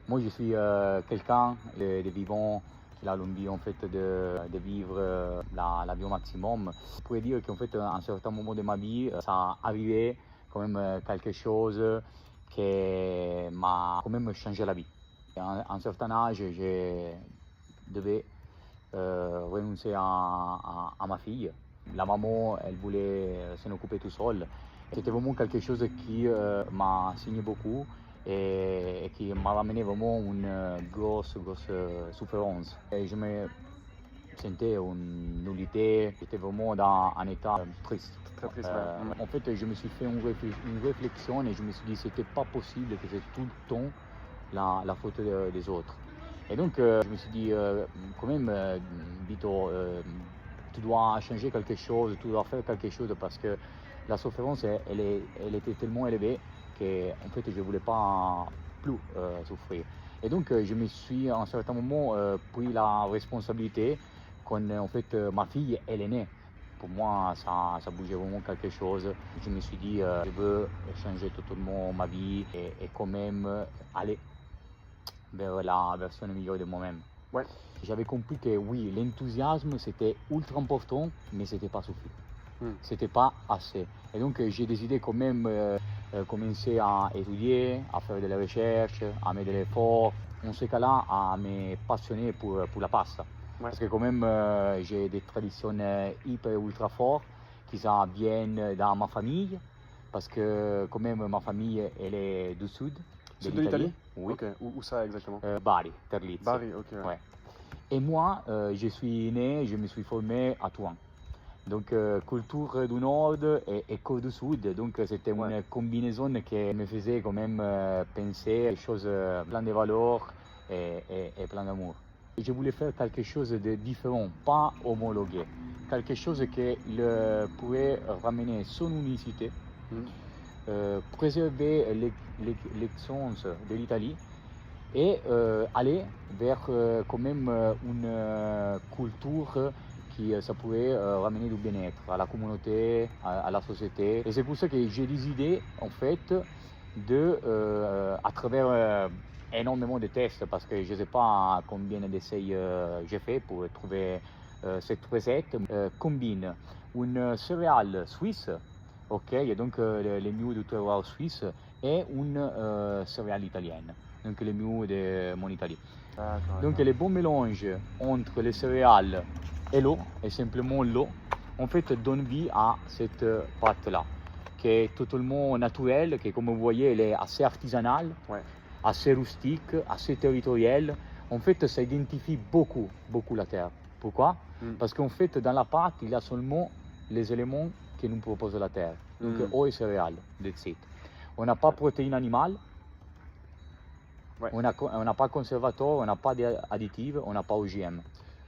Moi, je suis quelqu'un de vivant qui a l'envie en fait de vivre la vie au maximum. Je pourrais dire qu'en fait, à un certain moment de ma vie, ça arrivait quand même quelque chose qui m'a quand même changé la vie. À un certain âge, je devais renoncer à ma fille. La maman, elle voulait s'en occuper tout seule. C'était vraiment quelque chose qui m'a enseigné beaucoup et qui m'a ramené vraiment une grosse souffrance. Et je me sentais une nullité, j'étais vraiment dans un état triste. Très triste, ouais. En fait, je me suis fait une réflexion et je me suis dit que c'était pas possible que c'est tout le temps la faute des autres. Et donc, je me suis dit, quand même, Vito, tu dois changer quelque chose, tu dois faire quelque chose parce que la souffrance, elle était tellement élevée qu'en fait, je ne voulais pas plus souffrir. Et donc, je me suis à un certain moment pris la responsabilité quand en fait, ma fille, elle est née. Pour moi, ça bougeait vraiment quelque chose. Je me suis dit, je veux changer totalement ma vie et quand même aller vers la version meilleure de moi-même. Ouais. J'avais compris que oui, l'enthousiasme c'était ultra important, mais c'était pas suffisant. C'était pas assez. Et donc j'ai décidé quand même commencer à étudier, à faire de la recherche, à mettre de l'effort. En ce cas-là, à me passionner pour la pasta. Ouais. Parce que quand même j'ai des traditions hyper ultra fortes qui ça viennent dans ma famille. Parce que quand même ma famille elle est du sud. Sud de l'Italie? Oui. Ok, où ça exactement? Bari, Terlizzi. Bari, ok. Ouais. Et moi, je suis né, je me suis formé à Toulon. Donc, culture du Nord et école du Sud. Donc, c'était une combinaison qui me faisait quand même penser à des choses plein de valeurs et plein d'amour. Je voulais faire quelque chose de différent, pas homologué. Quelque chose qui pourrait ramener son unicité, préserver l'essence de l'Italie et aller vers quand même une culture qui ça pourrait ramener du bien-être à la communauté, à la société. Et c'est pour ça que j'ai décidé en fait à travers énormément de tests, parce que je ne sais pas combien d'essais j'ai fait pour trouver cette recette, combine une céréale suisse, ok, et donc les mieux du terroir suisse, et une céréale italienne. Donc le mieux de mon Italie. Donc le bon mélange entre les céréales et l'eau, et simplement l'eau, en fait donne vie à cette pâte-là, qui est totalement naturelle, qui comme vous voyez, elle est assez artisanale, assez rustique, assez territoriale. En fait, ça identifie beaucoup la terre. Pourquoi? Parce qu'en fait, dans la pâte, il y a seulement les éléments que nous propose la terre. Donc eau et céréales, that's it. On n'a pas de protéines animales. On n'a pas de conservateur, on n'a pas d'additifs, on n'a pas OGM.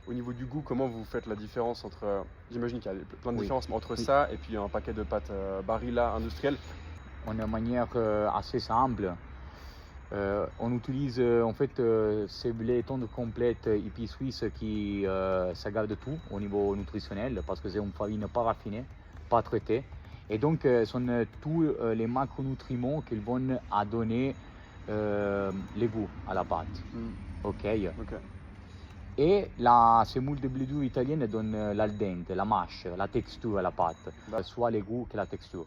Au niveau du goût, comment vous faites la différence entre, j'imagine qu'il y a plein de différences, mais entre ça et puis un paquet de pâtes Barilla industrielles? On a une manière assez simple. On utilise en fait ces blés complètes hippie suisse qui ça garde tout au niveau nutritionnel parce que c'est une farine pas raffinée, pas traitée. Et donc ce sont tous les macronutriments qui vont donner les goûts à la pâte. Ok. Et la semoule de blé dur italienne donne l'al dente, la mâche, la texture à la pâte, soit les goûts que la texture.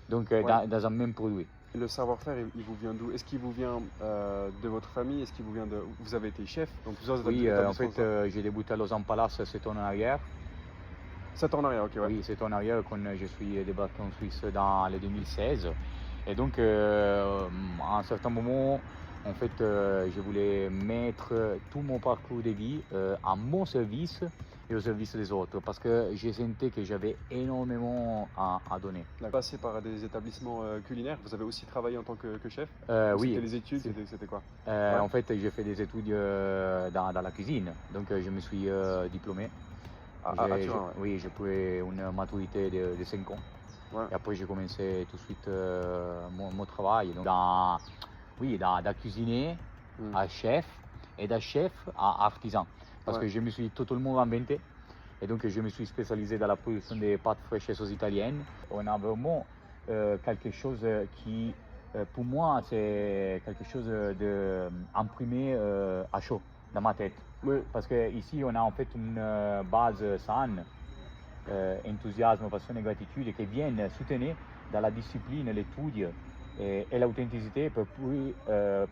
Donc dans un même produit. Le savoir-faire, il vous vient d'où? Est-ce qu'il vous vient de votre famille? Est-ce qu'il vous vient de... Vous avez été chef dans plusieurs établissements? Oui, en fait, j'ai débuté à Lausanne Palace 7 ans en arrière. 7 ans en arrière, ok, ouais. Oui, 7 ans en arrière quand je suis débarqué en Suisse dans le 2016. Et donc, à un certain moment, en fait, je voulais mettre tout mon parcours de vie à mon service et au service des autres parce que j'ai senti que j'avais énormément à donner. Vous avez passé par des établissements culinaires, vous avez aussi travaillé en tant que chef? Oui. C'était les études, c'était quoi? En fait, j'ai fait des études dans la cuisine, donc je me suis diplômé. Oui, j'ai pris une maturité de 5 ans. Et après, j'ai commencé tout de suite mon travail. Donc, dans cuisiner à chef et d'un chef à artisan. Parce que je me suis totalement réinventé. Et donc, je me suis spécialisé dans la production des pâtes fraîches sauces italiennes. On a vraiment quelque chose qui pour moi, c'est quelque chose d'imprimé à chaud dans ma tête. Oui. Parce qu'ici, on a en fait une base saine, enthousiasme, passion et gratitude qui viennent soutenir dans la discipline, l'étude et l'authenticité pour puis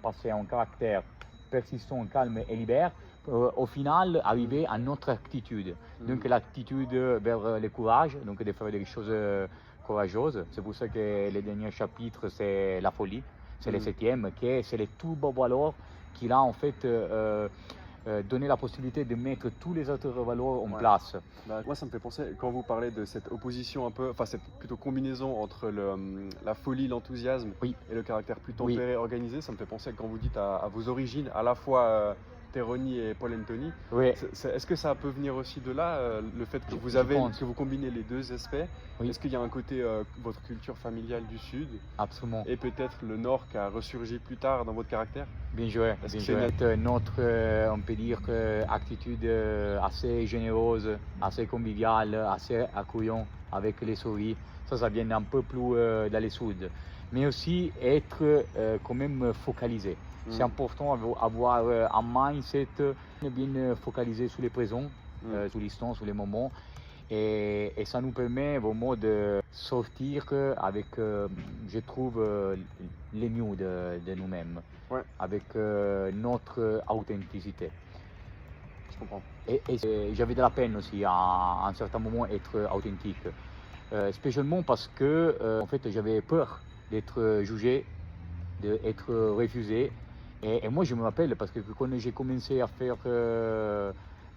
passer à un caractère persistant, calme et libère, pour, au final arriver à notre attitude. Donc l'attitude vers le courage, donc de faire des choses courageuses. C'est pour ça que le dernier chapitre, c'est la folie, c'est le septième, qui c'est le tout beau valeur qu'il a en fait donné la possibilité de mettre tous les autres valeurs en place. Bah, moi, ça me fait penser, quand vous parlez de cette opposition un peu, enfin, cette plutôt combinaison entre la folie, l'enthousiasme Oui. et le caractère plus tempéré, organisé, ça me fait penser quand vous dites à vos origines, à la fois Terroni et Paul Anthony. Oui. Est-ce que ça peut venir aussi de là, le fait que que vous combinez les deux aspects? Oui. Est-ce qu'il y a un côté votre culture familiale du Sud Absolument. et peut-être le Nord qui a ressurgi plus tard dans votre caractère? Bien joué. Est-ce Bien que joué. Notre, on peut dire, attitude assez généreuse, assez conviviale, assez accueillante avec les souris, ça vient un peu plus dans le Sud. Mais aussi être quand même focalisé. C'est important d'avoir un mindset bien focalisé sur les présents, sur l'instant, sur les moments. Et ça nous permet vraiment de sortir avec, je trouve, les mieux de nous-mêmes, Ouais. avec notre authenticité. Je comprends. Et j'avais de la peine aussi à un certain moment être authentique, spécialement parce que en fait j'avais peur d'être jugé, d'être refusé. Et moi je me rappelle parce que quand j'ai commencé à faire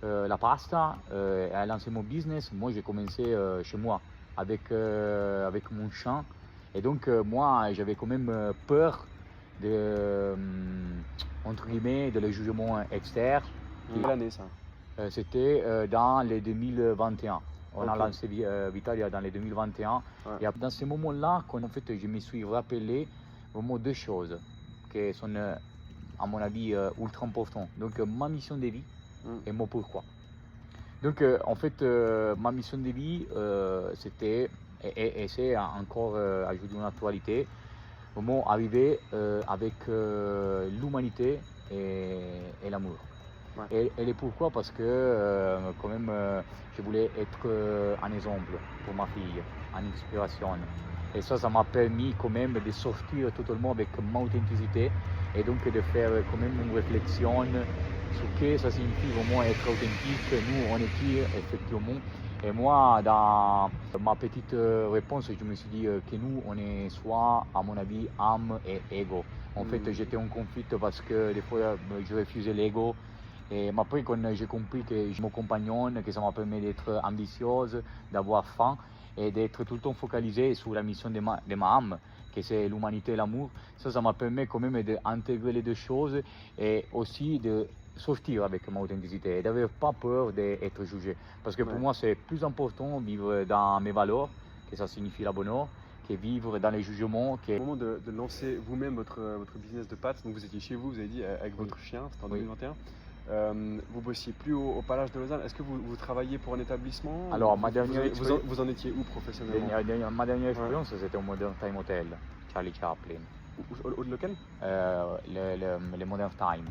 la pasta, à lancer mon business, moi j'ai commencé chez moi avec mon champ. Et donc moi j'avais quand même peur de, entre guillemets, de le jugement externe. Quelle année ça? C'était dans les 2021. On a Ok. lancé Vitalia dans les 2021. Ouais. Et dans ce moment-là, en fait, je me suis rappelé vraiment deux choses qui sont, à mon avis, ultra importantes. Donc, ma mission de vie et mon pourquoi. Donc, en fait, ma mission de vie, c'était, et c'est encore ajouté une actualité, vraiment arriver avec l'humanité et l'amour. Ouais. Et le pourquoi? Parce que quand même, je voulais être un exemple pour ma fille, une inspiration. Et ça m'a permis quand même de sortir totalement avec ma authenticité et donc de faire quand même une réflexion sur ce que ça signifie vraiment être authentique. Nous, on est qui effectivement? Et moi, dans ma petite réponse, je me suis dit que nous, on est soit, à mon avis, âme et ego. En fait, j'étais en conflit parce que des fois, je refusais l'ego. Et après, quand j'ai compris que je mon compagnon, que ça m'a permis d'être ambitieuse, d'avoir faim et d'être tout le temps focalisé sur la mission de ma âme, que c'est l'humanité et l'amour, ça m'a permis quand même d'intégrer les deux choses et aussi de sortir avec mon authenticité et d'avoir pas peur d'être jugé. Parce que pour moi, c'est plus important de vivre dans mes valeurs, que ça signifie la bonheur, que vivre dans les jugements. Au moment de lancer vous-même votre business de pâtes, donc vous étiez chez vous, vous avez dit, avec votre chien, c'était en 2021. Vous bossiez plus au Palace de Lausanne. Est-ce que vous travailliez pour un établissement? Alors, ma dernière expérience. Vous en étiez où professionnellement? Ma dernière expérience, c'était au Modern Time Hotel, Charlie Chaplin. Lequel? Le Modern Time.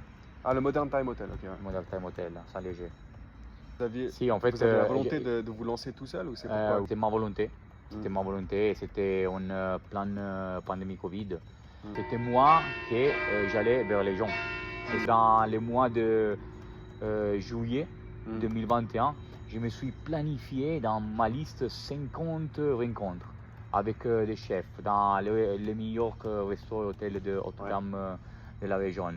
Ah, le Modern Time Hotel, ok. Le Modern Time Hotel, Saint-Léger. Si, en fait, vous avez la volonté de vous lancer tout seul ou c'est pourquoi? C'était ma volonté. C'était ma volonté, c'était en pleine pandémie Covid. C'était moi qui j'allais vers les gens. Et dans le mois de juillet 2021, je me suis planifié dans ma liste 50 rencontres avec des chefs dans les meilleurs restaurants et hôtels de haute gamme de la région.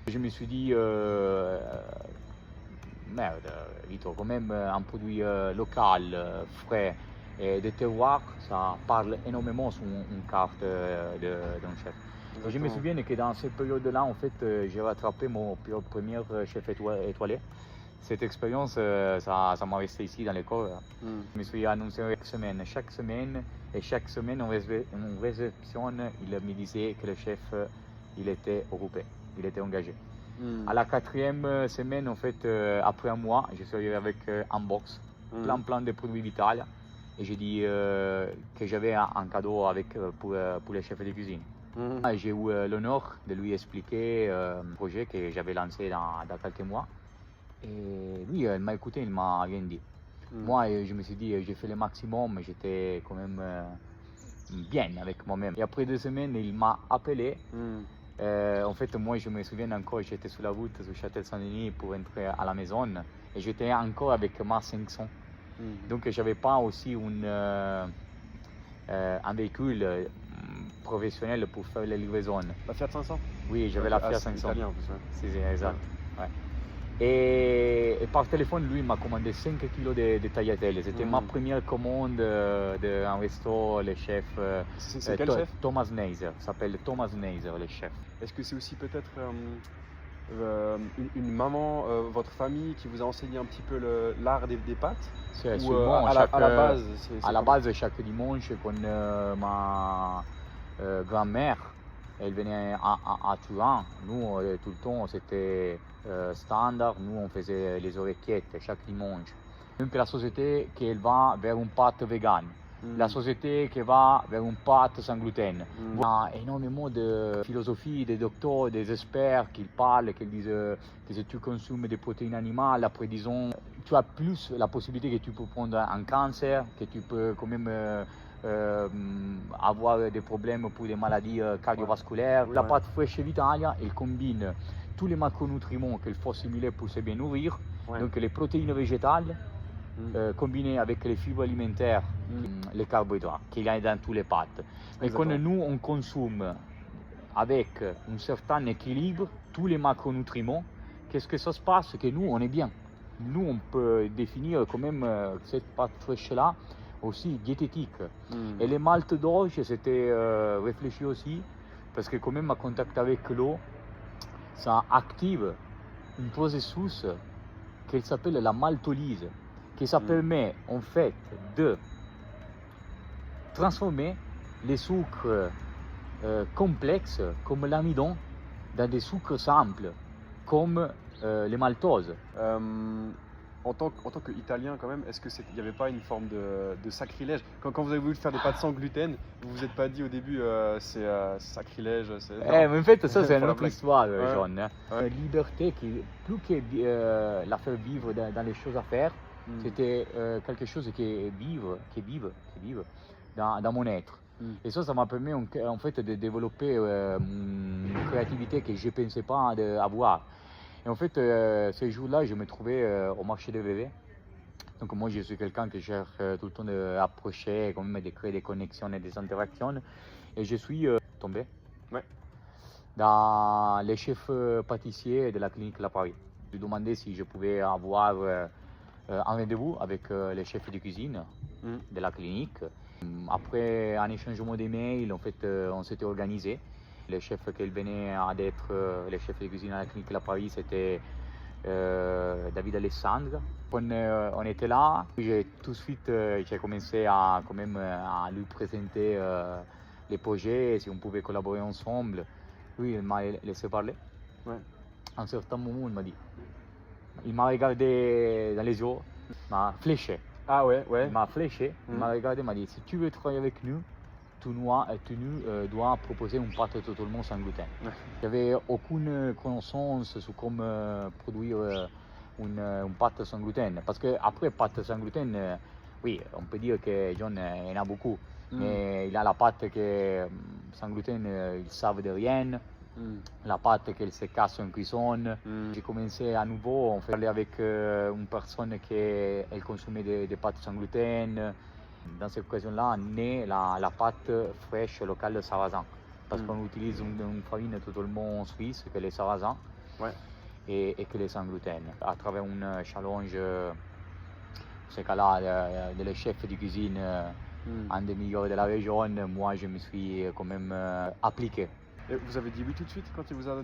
Je me suis dit, merde, Vito, quand même un produit local, frais et de terroir, ça parle énormément sur une carte d'un chef. Je me souviens que dans cette période-là, en fait, j'ai rattrapé mon premier chef étoilé. Cette expérience, ça m'a resté ici dans le corps. Je me suis annoncé chaque semaine, et chaque semaine en réception, il me disait que le chef, il était occupé, il était engagé. À la 4e semaine, en fait, après un mois, je suis arrivé avec un box, plein de produits Vitalia. Et j'ai dit que j'avais un cadeau pour les chefs de cuisine. J'ai eu l'honneur de lui expliquer un projet que j'avais lancé dans quelques mois. Et lui, il m'a écouté, il m'a rien dit. Moi, je me suis dit, j'ai fait le maximum, mais j'étais quand même bien avec moi-même. Et après 2 semaines, il m'a appelé. En fait, moi, je me souviens encore, j'étais sur la route, sur Châtel-Saint-Denis, pour entrer à la maison. Et j'étais encore avec ma 500. Donc, je n'avais pas aussi un véhicule professionnel pour faire les livraisons. La Fiat 500? Oui, j'avais la Fiat 500. Italien en plus, ouais. C'est exact. Ouais. Et par téléphone, lui, il m'a commandé 5 kilos de tagliatelle. C'était ma première commande d'un resto, le chef. C'est quel chef? Thomas Neiser, s'appelle Thomas Neiser, le chef. Est-ce que c'est aussi peut-être une maman, votre famille, qui vous a enseigné un petit peu l'art des pâtes? Ou à la base, à la base, chaque dimanche, quand ma grand-mère, elle venait à Turin, nous, tout le temps, c'était standard, nous, on faisait les orecchiettes chaque dimanche. Donc la société qui va vers une pâte végane, la société qui va vers une pâte sans gluten. Il y a énormément de philosophie, des docteurs, des experts qui parlent, qui disent que si tu consommes des protéines animales, après disons, tu as plus la possibilité que tu peux prendre un cancer, que tu peux quand même avoir des problèmes pour des maladies cardiovasculaires. La pâte Fresh Vitalia, elle combine tous les macronutriments qu'il faut assimiler pour se bien nourrir, donc les protéines végétales, combinées avec les fibres alimentaires, les carbohydrates qu'il y a dans toutes les pâtes. Mais quand nous on consomme avec un certain équilibre tous les macronutriments, qu'est-ce que ça se passe? Que nous on est bien. Nous on peut définir quand même cette pâte fraîche là aussi diététique. Et les maltes d'orge, c'était réfléchi aussi, parce que quand même en contact avec l'eau, ça active un processus qui s'appelle la maltolyse, qui ça permet en fait de transformer les sucres complexes comme l'amidon dans des sucres simples comme les maltoses. En tant qu'Italien quand même, est-ce qu'il n'y avait pas une forme de sacrilège quand vous avez voulu faire des pâtes sans gluten, vous vous êtes pas dit au début c'est sacrilège? Mais en fait ça c'est une autre histoire, John. Liberté, plus que la faire vivre dans les choses à faire, c'était quelque chose qui vive dans mon être. Et ça m'a permis en fait de développer une créativité que je ne pensais pas avoir. Et en fait, ces jours-là, je me trouvais au marché de bébés. Donc moi, je suis quelqu'un qui cherche tout le temps d'approcher, quand même de créer des connexions et des interactions. Et je suis tombé dans les chefs pâtissiers de la clinique La Paris. Je lui ai demandé si je pouvais avoir un rendez-vous avec les chefs de cuisine de la clinique. Après un échangement d'emails, en fait, on s'était organisé. Le chef qui venait d'être le chef de cuisine à la clinique La Paris, c'était David Alessandre. Quand on était là, tout de suite j'ai commencé à lui présenter les projets, si on pouvait collaborer ensemble. Lui, il m'a laissé parler. À un certain moment, il m'a regardé dans les yeux, il m'a fléché. Il m'a fléché, il m'a regardé, il m'a dit, si tu veux travailler avec nous, tu dois proposer une pâte totalement sans gluten. J'avais aucune connaissance sur comment produire une pâte sans gluten. Parce qu'après, pâte sans gluten, oui, on peut dire que John en a beaucoup. Mais il y a la pâte qui sans gluten, ils savent de rien. La pâte qu'elle se casse en cuisson. J'ai commencé à nouveau à parler avec une personne qui elle consommait des pâtes sans gluten. Dans cette occasion-là, naît la pâte fraîche locale de Sarrasin. Parce qu'on utilise une farine totalement suisse, que les Sarrasin, et que les sans gluten. À travers un challenge, ce cas-là, de les chefs de cuisine, un des meilleurs de la région, moi je me suis quand même appliqué. Et vous avez dit oui tout de suite quand il vous a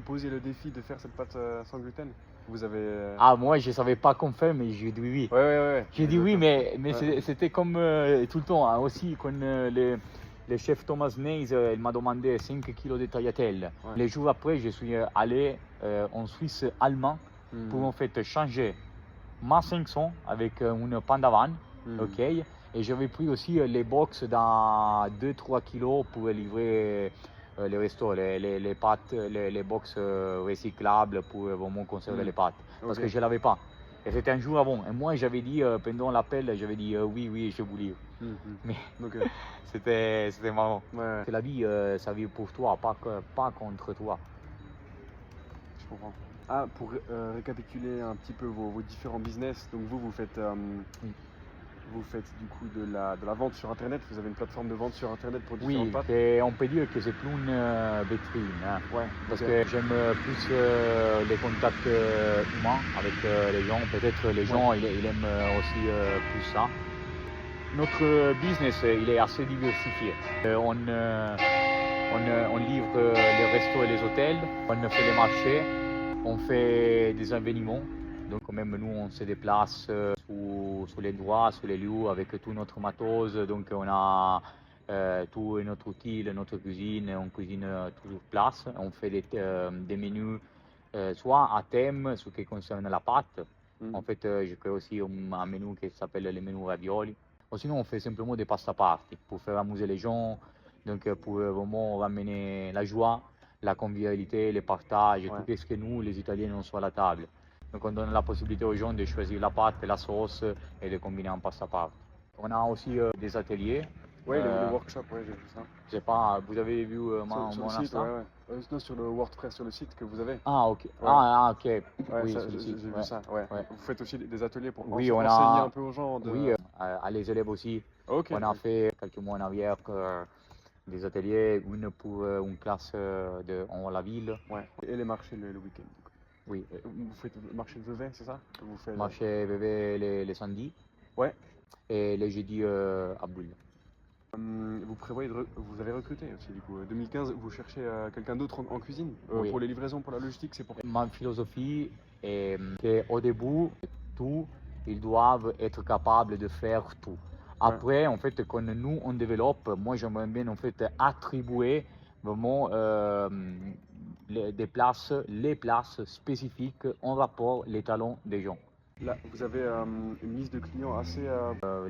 posé le défi de faire cette pâte sans gluten? Vous avez... moi je ne savais pas comment faire, mais j'ai dit oui. J'ai dit oui, mais c'était comme tout le temps. Hein, aussi, quand le chef Thomas Neiser il m'a demandé 5 kilos de tagliatelle. Les jours après, je suis allé en Suisse allemand pour en fait changer ma 500 avec une Pandavan. Et j'avais pris aussi les box dans 2-3 kilos pour livrer les restos, les pâtes, les box recyclables pour vraiment conserver les pâtes. Parce que Ok. je ne l'avais pas. Et c'était un jour avant. Et moi, j'avais dit, pendant l'appel, j'avais dit oui, oui, je vous livre. Mais Ok. c'était marrant. Ouais, Que la vie, ça vit pour toi, pas contre toi. je comprends. Ah, pour récapituler un petit peu vos différents business, donc vous faites, Oui. vous faites du coup de la vente sur Internet, vous avez une plateforme de vente sur Internet pour différentes Oui, pâtes. et on peut dire que c'est plus une vitrine, hein, Ouais, parce ok. que j'aime plus les contacts humains avec les gens. Peut-être les gens, ils aiment aussi plus ça. Notre business, il est assez diversifié. On livre les restos et les hôtels, on fait les marchés, on fait des événements. Donc quand même, nous, on se déplace sur les endroits, sur les lieux avec tout notre matos. Donc on a tout notre outil, notre cuisine, on cuisine toujours place. On fait des menus soit à thème, ce qui concerne la pâte. En fait, je crée aussi un menu qui s'appelle le menu ravioli. Ou sinon, on fait simplement des pasta party pour faire amuser les gens, donc pour vraiment ramener la joie, la convivialité, le partage, Ouais. tout ce que nous, les Italiens, on soit à la table. Donc on donne la possibilité aux gens de choisir la pâte, la sauce et de combiner en pasta party. On a aussi des ateliers. Ouais, les workshops, ouais, j'ai vu ça. Je sais pas, vous avez vu Sur le mon site, ouais, Insta? ouais. Non, sur le WordPress, sur le site que vous avez. Ah, ok. Ouais, Ok. ouais, Oui, ça, sur le site. j'ai vu Ouais. ça, ouais. Ouais. Vous faites aussi des ateliers pour Oui, on enseigner un a, peu aux gens de... oui, à les élèves aussi. Ok, On a ouais. fait quelques mois en arrière des ateliers, une pour une classe en la ville. Ouais. Et les marchés le week-end, du coup. Oui, Vous faites le marché de Vevey, c'est ça? Vous faites... marché bébé les samedis Ouais. et les jeudis à Boule. Vous prévoyez vous avez recruté aussi, du coup. 2015, vous cherchez quelqu'un d'autre en cuisine? Oui. Pour les livraisons, pour la logistique, c'est pour... Ma philosophie est qu'au début, tout, ils doivent être capables de faire tout. Ouais. Après, en fait, quand nous on développe, moi j'aimerais bien en fait attribuer vraiment les places spécifiques en rapport les talents des gens. Là, vous avez une liste de clients assez...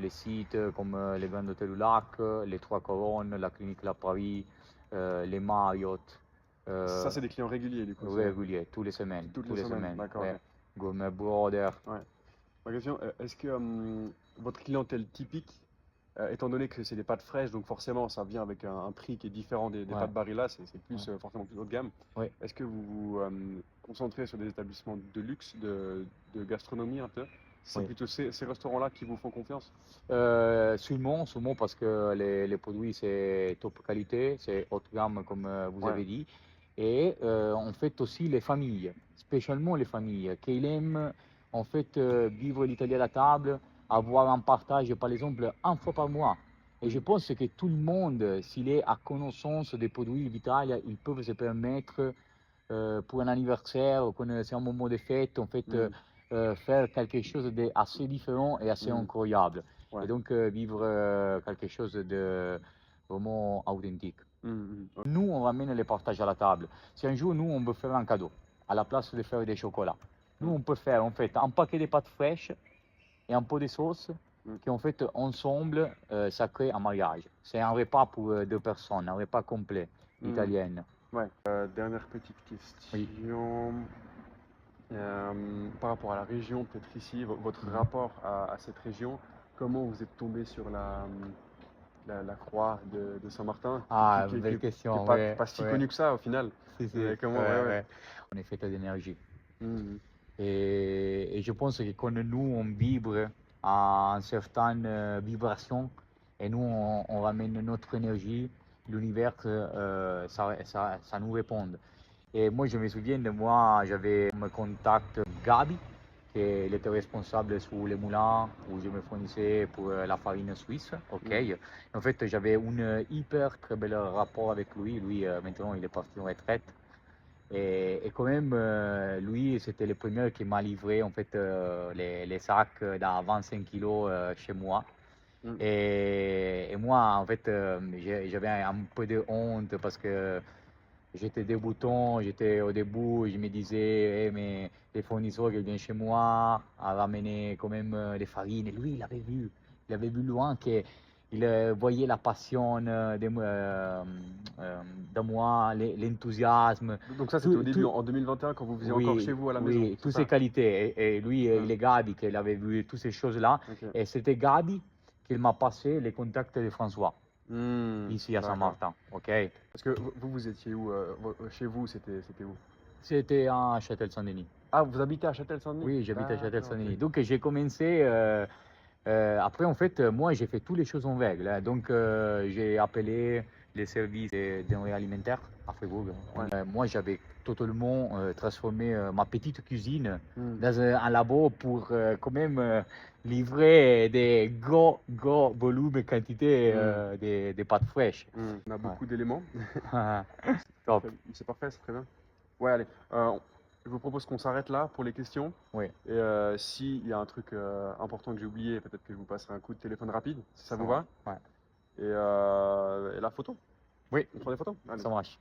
Les sites comme les Grands Hôtels du Lac, les Trois Couronnes, la Clinique La Paris, les Marriott, Ça, c'est des clients réguliers, du coup. réguliers, tous les semaines, Toutes les semaines, d'accord, ouais. ok. Gourmet Brother. Ouais. Ma question, est-ce que votre clientèle typique, étant donné que c'est des pâtes fraîches, donc forcément ça vient avec un prix qui est différent des Ouais. pâtes Barilla, c'est plus Ouais. forcément plus haut de gamme. Ouais. Est-ce que vous vous concentrez sur des établissements de luxe, de gastronomie un peu? C'est Oui. plutôt ces restaurants-là qui vous font confiance? Sûrement, parce que les produits c'est top qualité, c'est haute gamme comme vous Ouais. avez dit. Et en fait aussi les familles, spécialement les familles, qui aiment en fait vivre l'Italie à la table, avoir un partage par exemple une fois par mois. Et je pense que tout le monde, s'il est à connaissance des produits d'Italie, ils peuvent se permettre pour un anniversaire, ou quand c'est un moment de fête, en fait, faire quelque chose d'assez différent et assez incroyable. Ouais. Et donc vivre quelque chose de vraiment authentique. Ok. Nous, on ramène les partages à la table. Si un jour, nous, on veut faire un cadeau, à la place de faire des chocolats, nous, on peut faire en fait un paquet de pâtes fraîches et un pot de sauce qui, en fait, ensemble, ça crée un mariage. C'est un repas pour deux personnes, un repas complet, italien. Ouais. Dernière petite question. Oui. Par rapport à la région, peut-être ici, votre Mhm. rapport à cette région, comment vous êtes tombé sur la croix de Saint-Martin, Ah, qui belle est question, pas si ouais. connue que ça au final. Si, si, Comment, ouais. On est fait d'énergie. Mhm. Et je pense que quand nous, on vibre à une certaine vibration, et nous, on ramène notre énergie, l'univers, ça nous répond. Et moi, je me souviens de moi, j'avais comme contact Gabi, qui était responsable sur les moulins où je me fournissais pour la farine suisse. Ok. En fait, j'avais un hyper très bel rapport avec lui. Lui, maintenant, il est parti en retraite. Et quand même, lui, c'était le premier qui m'a livré en fait les sacs d'à 25 kilos chez moi. Mm. Et moi, en fait, j'avais un peu de honte parce que j'étais débutant, j'étais au début, je me disais, mais les fournisseurs qui viennent chez moi à ramener quand même des farines. Et lui, il avait vu loin que il voyait la passion de moi, l'enthousiasme. Donc ça, c'était au Tout- début, tout- en 2021, quand vous faisiez encore chez vous à la maison. Oui, c'est toutes ça? ces qualités. Et lui, Ah. il est Gabi, qu'il avait vu toutes ces choses-là. Ok. Et c'était Gabi qui m'a passé les contacts de François, ici à D'accord. Saint-Martin. Ok. Parce que vous étiez où chez vous, c'était où? C'était à Châtel-Saint-Denis. Ah, vous habitez à Châtel-Saint-Denis? Oui, j'habite à D'accord, Châtel-Saint-Denis. ok. Donc j'ai commencé. Après, en fait, moi, j'ai fait toutes les choses en règle, hein. Donc j'ai appelé les services des denrées alimentaires à Fribourg. Ouais. Moi, j'avais totalement transformé ma petite cuisine Hmm. dans un labo pour quand même livrer des gros volumes et quantités des pâtes fraîches. On a beaucoup d'éléments. Top. C'est parfait, c'est très bien. Ouais, allez. Je vous propose qu'on s'arrête là pour les questions. Oui. Et s'il y a un truc important que j'ai oublié, peut-être que je vous passerai un coup de téléphone rapide, si ça vous va. Ouais. Et la photo. Oui, On prend des photos. Allez. ça marche.